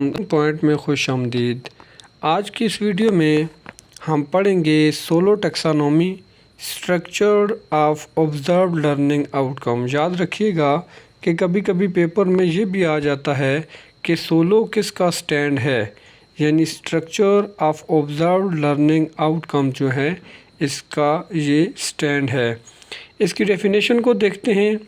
Point में खुश आमदीद। आज की इस वीडियो में हम पढ़ेंगे SOLO taxonomy structure of observe learning outcome. याद रखिएगा कि कभी कभी पेपर में ये भी आ जाता है कि सोलो किसका स्टैंड है, यानी structure of observe learning outcome जो है इसका ये स्टैंड है। इसकी डेफिनेशन को देखते हैं।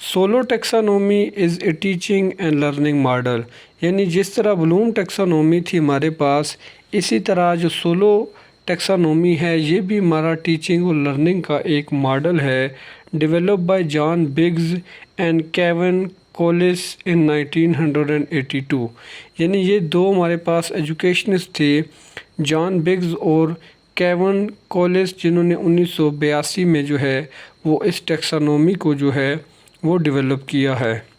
SOLO taxonomy is a teaching and learning model, यानी जिस तरह ब्लूम टेक्सानोमी थी हमारे पास, इसी तरह जो सोलो टेक्सानोमी है ये भी हमारा टीचिंग और लर्निंग का एक मॉडल है। Develop by John Biggs and Kevin Collis in 1982, यानी ये दो हमारे पास एजुकेशनिस्ट थे, जॉन बिग्स और केविन कॉलिस, जिन्होंने 1982 में जो है वो इस टेक्सानोमी को जो है वो डेवलप किया है।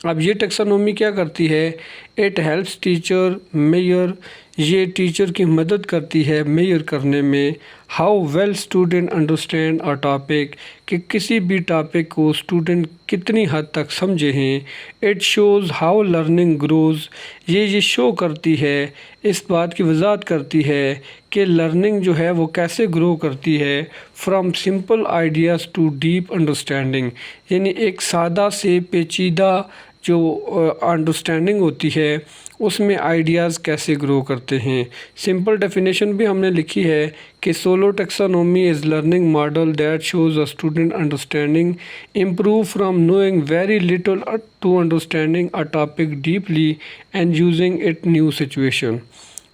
अब ये टेक्सानोमी क्या करती है? इट हेल्प्स टीचर मेयर, ये टीचर की मदद करती है मेयर करने में how well student understand a topic, कि किसी भी टॉपिक को स्टूडेंट कितनी हद तक समझे हैं। It shows how learning grows, ये शो करती है, इस बात की वजाहत करती है कि लर्निंग जो है वो कैसे ग्रो करती है। From simple ideas to deep understanding, यानी एक सादा से पेचीदा जो अंडरस्टैंडिंग होती है उसमें आइडियाज़ कैसे ग्रो करते हैं। सिंपल डेफिनेशन भी हमने लिखी है कि SOLO taxonomy is learning model that shows a student understanding improve from knowing very little to understanding a topic deeply and using it new situation.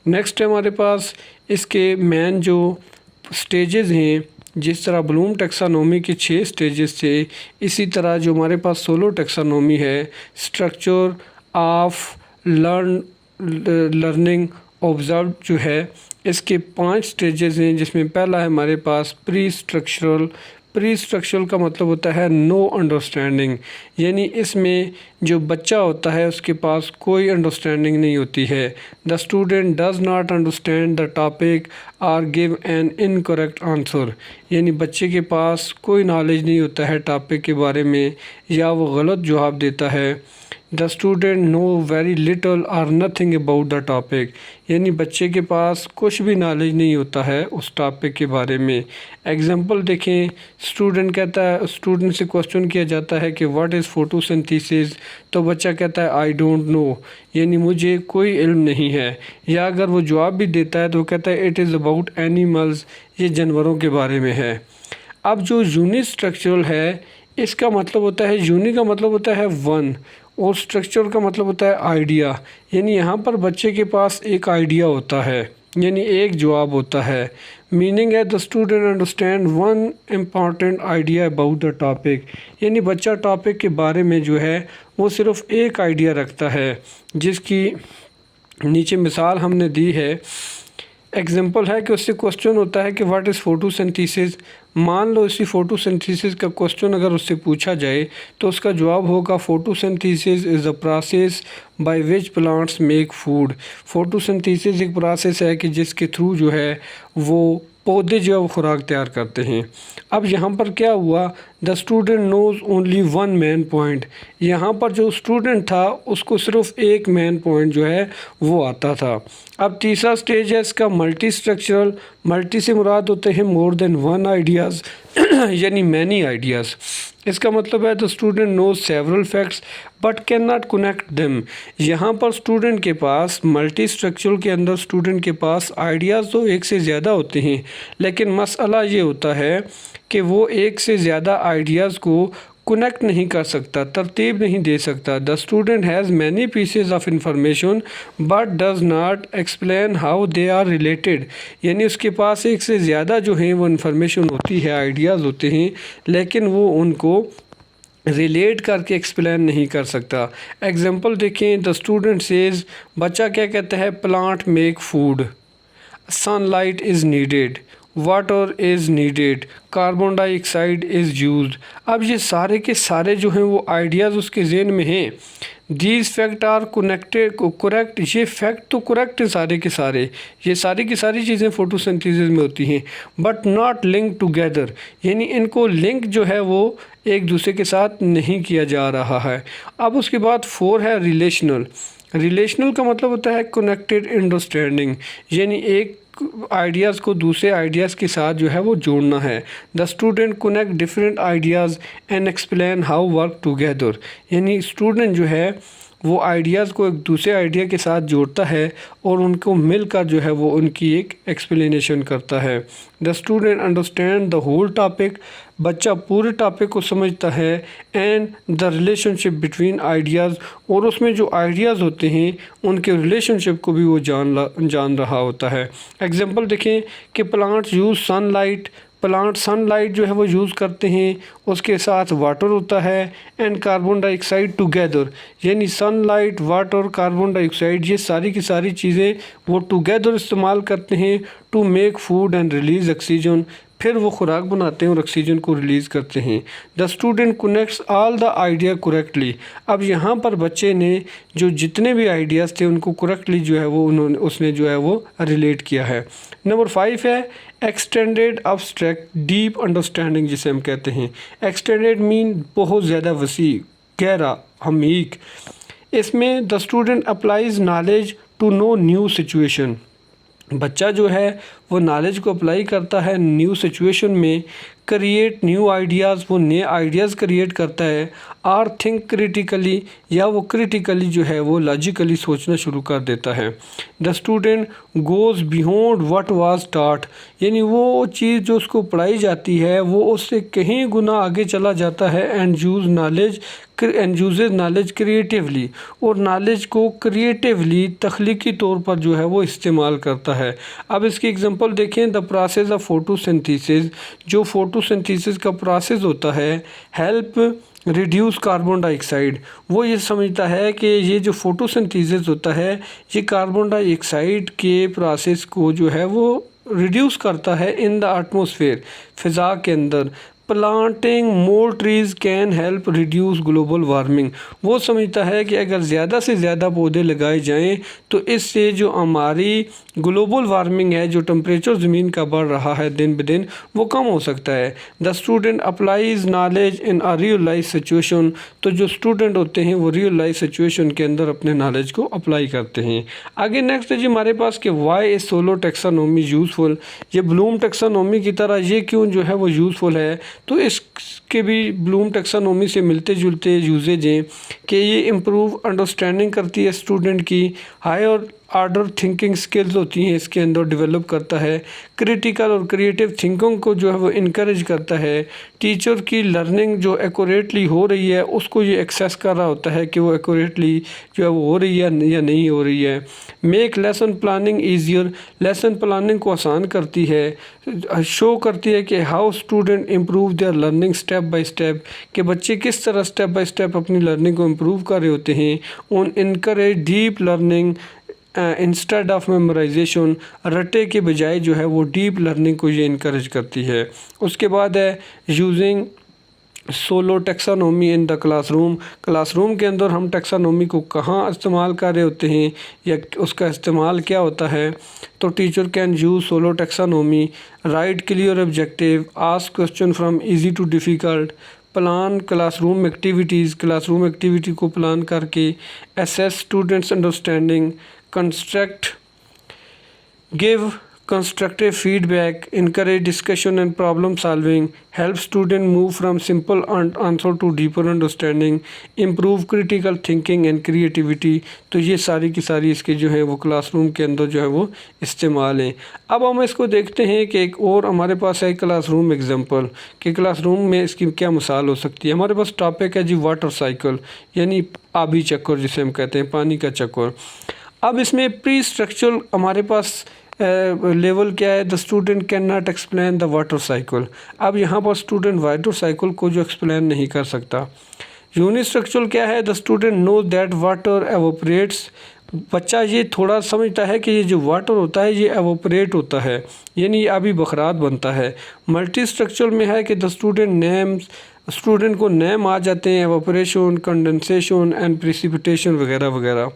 Next है हमारे पास इसके मेन जो स्टेजेस हैं। जिस तरह ब्लूम टेक्सानोमी के 6 स्टेजेस थे, इसी तरह जो हमारे पास सोलो टेक्सानोमी है, स्ट्रक्चर ऑफ लर्निंग ऑब्जर्व जो है, इसके 5 स्टेजेस हैं, जिसमें पहला है हमारे पास प्री स्ट्रक्चरल। प्री स्ट्रक्चरल का मतलब होता है नो अंडरस्टैंडिंग, यानी इसमें जो बच्चा होता है उसके पास कोई अंडरस्टैंडिंग नहीं होती है। The student does not understand the topic or give an incorrect answer, यानी बच्चे के पास कोई नॉलेज नहीं होता है टॉपिक के बारे में या वो गलत जवाब देता है। The student know very little or nothing about the topic, यानी बच्चे के पास कुछ भी नॉलेज नहीं होता है उस टॉपिक के बारे में। एग्जांपल देखें, स्टूडेंट कहता है, स्टूडेंट से क्वेश्चन किया जाता है कि व्हाट इज़ फोटोसिंथेसिस, तो बच्चा कहता है आई डोंट नो, यानी मुझे कोई इल्म नहीं है। या अगर वो जवाब भी देता है तो वो कहता है इट इज़ अबाउट एनिमल्स, ये जानवरों के बारे में है। अब जो यूनि स्ट्रक्चरल है, इसका मतलब होता है, यूनि का मतलब होता है वन और स्ट्रक्चर का मतलब होता है आइडिया, यानी यहाँ पर बच्चे के पास एक आइडिया होता है, यानी एक जवाब होता है। मीनिंग है the student understand one important idea about the topic, यानी बच्चा टॉपिक के बारे में जो है वो सिर्फ एक आइडिया रखता है, जिसकी नीचे मिसाल हमने दी है। एग्जाम्पल है कि उससे क्वेश्चन होता है कि व्हाट इज़ फोटोसिंथेसिस। मान लो इसी फोटोसिंथेसिस का क्वेश्चन अगर उससे पूछा जाए तो उसका जवाब होगा photosynthesis is a process by which plants make food. Photosynthesis एक प्रोसेस है कि जिसके थ्रू जो है वो पौधे जो है वो खुराक तैयार करते हैं। अब यहाँ पर क्या हुआ, the student knows only one main point, यहाँ पर जो स्टूडेंट था उसको सिर्फ एक मेन पॉइंट जो है वो आता था। अब तीसरा स्टेज है इसका मल्टी स्ट्रक्चरल। मल्टी से मुराद होते हैं मोर देन वन आइडियाज़ यानी मैनी आइडियाज़। इसका मतलब है the student knows several facts but can not connect them. यहाँ पर स्टूडेंट के पास मल्टी स्ट्रक्चरल के अंदर स्टूडेंट के पास आइडियाज़ तो एक से ज़्यादा होते हैं, लेकिन मसला ये होता है कि वो एक से ज़्यादा आइडियाज़ को कनेक्ट नहीं कर सकता, तरतीब नहीं दे सकता। The student has many pieces of information but does not explain how they are related, यानी उसके पास एक से ज़्यादा जो है वो इन्फॉर्मेशन होती है, आइडियाज़ होते हैं, लेकिन वो उनको रिलेट करके एक्सप्लेन नहीं कर सकता। एग्जांपल देखें, द स्टूडेंट सेज, बच्चा क्या कहता है, plant make food, sunlight is needed, water is needed, carbon dioxide is used. अब ये सारे के सारे जो हैं वो आइडियाज़ उसके जहन में हैं। These fact are connected correct, ये फैक्ट तो करेक्ट हैं सारे के सारे, ये सारी की सारी चीज़ें फोटोसिंथेसिस में होती हैं, बट नॉट लिंक टुगेदर, यानी इनको लिंक जो है वो एक दूसरे के साथ नहीं किया जा रहा है। अब उसके बाद 4 है रिलेशनल। रिलेशनल का मतलब होता है कनेक्टेड अंडरस्टैंडिंग, यानी एक आइडियाज़ को दूसरे आइडियाज़ के साथ जो है वो जोड़ना है। The student connect different ideas and explain how work together, यानी स्टूडेंट जो है वो आइडियाज़ को एक दूसरे आइडिया के साथ जोड़ता है और उनको मिलकर जो है वो उनकी एक एक्सप्लेनेशन करता है। The student understand the whole topic, बच्चा पूरे टॉपिक को समझता है। And the relationship between ideas, और उसमें जो आइडियाज़ होते हैं उनके रिलेशनशिप को भी वो जान रहा होता है। एग्जांपल देखें कि plants use sunlight, plant sunlight जो है वो यूज़ करते हैं, उसके साथ वाटर होता है, एंड कार्बन डाइऑक्साइड टुगेदर, यानी सनलाइट, वाटर, कार्बन डाइऑक्साइड, ये सारी की सारी चीज़ें वो टुगेदर इस्तेमाल करते हैं to make food and release oxygen, फिर वो खुराक बनाते हैं और ऑक्सीजन को रिलीज़ करते हैं। The student connects all the idea correctly, अब यहाँ पर बच्चे ने जो जितने भी आइडियाज़ थे उनको करेक्टली जो है वो उसने जो है वो रिलेट किया है। नंबर 5 है एक्सटेंडेड अब्स्ट्रैक्ट डीप अंडरस्टैंडिंग, जिसे हम कहते हैं। एक्सटेंडेड मीन बहुत ज़्यादा वसी, गहरा, अमीक। इसमें the student applies knowledge to no new situation, बच्चा जो है वो नॉलेज को अप्लाई करता है न्यू सिचुएशन में। क्रिएट न्यू आइडियाज़, वो नए आइडियाज़ क्रिएट करता है। आर थिंक क्रिटिकली, या वो क्रिटिकली जो है वो लॉजिकली सोचना शुरू कर देता है। The student goes beyond what was taught, यानी वो चीज़ जो उसको पढ़ाई जाती है वो उससे कहीं गुना आगे चला जाता है। एंड यूज़ नॉलेज क्रिएटिवली, और नॉलेज को क्रिएटिवली तख्लीकी तौर पर जो है वो इस्तेमाल करता है। अब इसकी एग्जांपल देखें, द प्रोसेस ऑफ फोटोसिंथेसिस, जो फोटोसिंथेसिस का प्रोसेस होता है, हेल्प रिड्यूस कार्बन डाइऑक्साइड, वो ये समझता है कि ये जो फोटोसिंथेसिस होता है ये कार्बन डाइऑक्साइड के प्रोसेस को जो है वो रिड्यूस करता है इन द एटमॉस्फेयर, फ़िज़ा के अंदर। Planting more trees can help reduce global warming, वो समझता है कि अगर ज़्यादा से ज़्यादा पौधे लगाए जाएं तो इससे जो हमारी ग्लोबल वार्मिंग है, जो टेम्परेचर ज़मीन का बढ़ रहा है दिन ब दिन, वो कम हो सकता है। The student applies knowledge in a real life situation, तो जो स्टूडेंट होते हैं वो रियल लाइफ सिचुएशन के अंदर अपने नॉलेज को अप्लाई करते हैं। आगे नेक्स्ट है जी हमारे पास कि why is SOLO taxonomy useful, ये ब्लूम टैक्सोनॉमी की तरह ये क्यों जो है वो यूज़फुल है, तो इसके भी ब्लूम टैक्सोनॉमी से मिलते जुलते यूजेज हैं कि ये इम्प्रूव अंडरस्टैंडिंग करती है स्टूडेंट की, हायर आर्डर थिंकिंग स्किल्स होती हैं इसके अंदर डेवलप करता है, क्रिटिकल और क्रिएटिव थिंकिंग को जो है वो इनकरेज करता है। टीचर की लर्निंग जो एक्यूरेटली हो रही है उसको ये एक्सेस कर रहा होता है कि वो एक्यूरेटली जो है वो हो रही है या नहीं हो रही है। Make lesson planning easier, lesson planning को आसान करती है। शो करती है कि how student improve their learning step by step, कि बच्चे किस तरह स्टेप बाय स्टेप अपनी लर्निंग को इम्प्रूव कर रहे होते हैं। On encourage deep learning instead of memorisation, रटे के बजाय जो है वो डीप लर्निंग को ये इनकरेज करती है। उसके बाद है using solo taxonomy in the classroom, classroom के अंदर हम टैक्सोनॉमी को कहाँ इस्तेमाल कर रहे होते हैं या उसका इस्तेमाल क्या होता है। तो teacher can use SOLO taxonomy, write clear objective, ask question from easy to difficult, plan classroom activities, classroom activity को प्लान करके, assess students understanding, construct give constructive feedback, encourage discussion and problem solving, help student move from simple answer to deeper understanding, improve critical thinking and creativity। तो ये सारी की सारी इसके जो है वो क्लासरूम के अंदर जो है वो इस्तेमाल हैं। अब हम इसको देखते हैं कि एक और हमारे पास है क्लासरूम एग्जांपल, कि क्लासरूम में इसकी क्या मिसाल हो सकती है। हमारे पास टॉपिक है जी वाटर साइकिल, यानी आबी चक्कर जिसे हम कहते हैं, पानी का चक्कर। अब इसमें प्री स्ट्रक्चरल हमारे पास लेवल क्या है, the student can not explain the water cycle. अब यहाँ पर स्टूडेंट वाटर साइकिल को जो एक्सप्लेन नहीं कर सकता। यूनिस्ट्रक्चरल क्या है, the student know that water evaporates, बच्चा ये थोड़ा समझता है कि ये जो वाटर होता है ये एवोपरेट होता है, यानी ये अभी बखरात बनता है। मल्टी स्ट्रक्चरल में है कि द स्टूडेंट नेम्स स्टूडेंट को नेम आ जाते हैं एवापोरेशन, कंडेंसेशन एंड प्रेसिपिटेशन वगैरह वगैरह।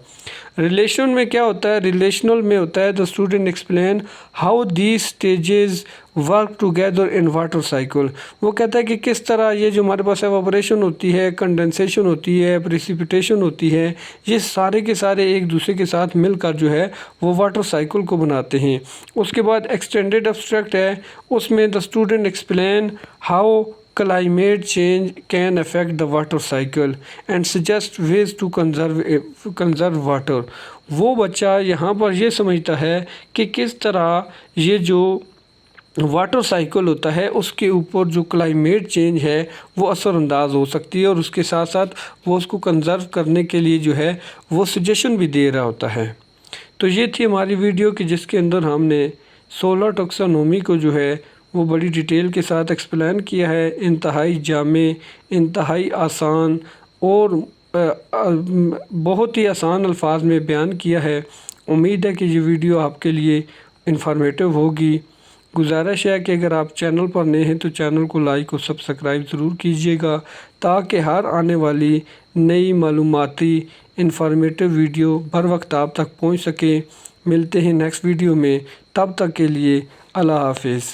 रिलेशन में क्या होता है, रिलेशनल में होता है the student explain how these stages work together in water cycle. वो कहता है कि किस तरह ये जो हमारे पास एवापोरेशन होती है, कंडेंसेशन होती है, प्रेसिपिटेशन होती है, ये सारे के सारे एक दूसरे के साथ मिलकर जो है वो वाटर साइकिल को बनाते हैं। उसके बाद एक्सटेंडेड एब्स्ट्रैक्ट है, उसमें the student explain how climate change can affect the water cycle and suggest ways to conserve water। वो बच्चा यहाँ पर ये समझता है कि किस तरह ये जो वाटर साइकिल होता है उसके ऊपर जो क्लाइमेट चेंज है वो असरअंदाज हो सकती है, और उसके साथ साथ वो उसको कंजर्व करने के लिए जो है वो सजेशन भी दे रहा होता है। तो ये थी हमारी वीडियो कि जिसके अंदर हमने सोलर टैक्सोनॉमी को जो है वो बड़ी डिटेल के साथ एक्सप्लेन किया है, इंतहाई जामे, इंतहाई आसान और बहुत ही आसान अल्फाज में बयान किया है। उम्मीद है कि ये वीडियो आपके लिए इंफॉर्मेटिव होगी। गुजारिश है कि अगर आप चैनल पर नए हैं तो चैनल को लाइक और सब्सक्राइब ज़रूर कीजिएगा, ताकि हर आने वाली नई मालूमाती इंफॉर्मेटिव वीडियो बर वक्त आप तक पहुँच सके। मिलते हैं नेक्स्ट वीडियो में, तब तक के लिए अल्लाह हाफिज़।